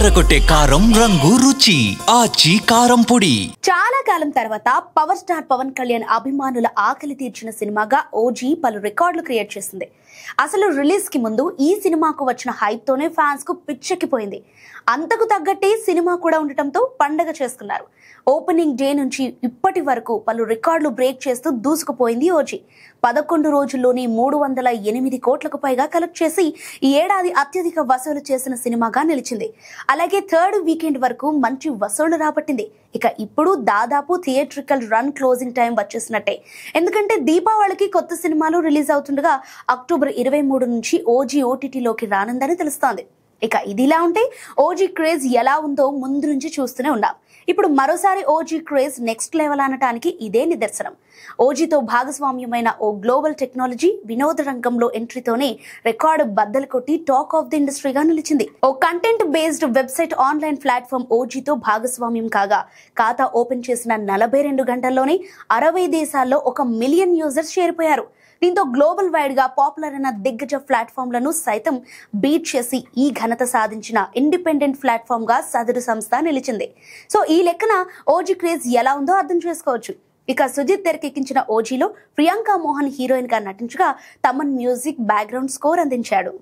అదరగొట్టే కారం రంగు రుచి ఆచి కారం పొడి. చాలా కాలం తర్వాత పవర్ స్టార్ పవన్ కళ్యాణ్ అభిమానుల ఆకలి తీర్చిన సినిమాగా ఓజీ పలు రికార్డులు క్రియేట్ చేసింది. అసలు రిలీజ్ కి ముందు ఈ సినిమాకు వచ్చిన హైప్ తోనే ఫ్యాన్స్ కు పిచ్చెక్కిపోయింది. అంతకు తగ్గట్టే సినిమా కూడా ఉండటంతో పండగ చేసుకున్నారు. ఓపెనింగ్ డే నుంచి ఇప్పటి వరకు పలు రికార్డులు బ్రేక్ చేస్తూ దూసుకుపోయింది ఓజీ. 11 రోజుల్లోనే 308 కోట్లకు పైగా కలెక్ట్ చేసి ఈ ఏడాది అత్యధిక వసూలు చేసిన సినిమాగా నిలిచింది. అలాగే థర్డ్ వీకెండ్ వరకు మంచి వసూళ్లు రాబట్టింది. ఇక ఇప్పుడు దాదాపు థియేట్రికల్ రన్ క్లోజింగ్ టైం వచ్చేసినట్టే. ఎందుకంటే దీపావళికి కొత్త సినిమాలు రిలీజ్ అవుతుండగా అక్టోబర్ 23 నుంచి ఓజీ ఓటీటీలోకి రానుందని తెలుస్తోంది. ఇక ఇదిలా ఉంటే ఓజీ క్రేజ్ ఎలా ఉందో ముందు నుంచి చూస్తూనే ఉన్నాం. ఇప్పుడు మరోసారి ఓజీ క్రేజ్ నెక్స్ట్ లెవెల్ అనటానికి ఇదే నిదర్శనం. ఓజీతో భాగస్వామ్యమైన ఓ గ్లోబల్ టెక్నాలజీ వినోద రంగంలో ఎంట్రీతోనే రికార్డు బద్దలు కొట్టి టాక్ ఆఫ్ ది ఇండస్ట్రీగా నిలిచింది. ఓ content based website online platform ఓజీతో భాగస్వామ్యం కాగా ఖాతా ఓపెన్ చేసిన 42 గంటల్లోనే 60 దేశాల్లో 1 మిలియన్ యూజర్స్ చేరిపోయారు. దీంతో గ్లోబల్ వైడ్ గా పాపులర్ అయిన దిగ్గజ ప్లాట్ఫామ్లను సైతం బీట్ చేసి ఈ ఘనత సాధించిన ఇండిపెండెంట్ ప్లాట్ఫామ్ గా సదరు సంస్థ నిలిచింది. సో ఈ లెక్కన ఓజీ క్రేజ్ ఎలా ఉందో అర్థం చేసుకోవచ్చు. ఇక సుజిత్ తెరకెక్కించిన ఓజీలో ప్రియాంక మోహన్ హీరోయిన్ గా నటించగా తమన్ మ్యూజిక్ బ్యాక్గ్రౌండ్ స్కోర్ అందించాడు.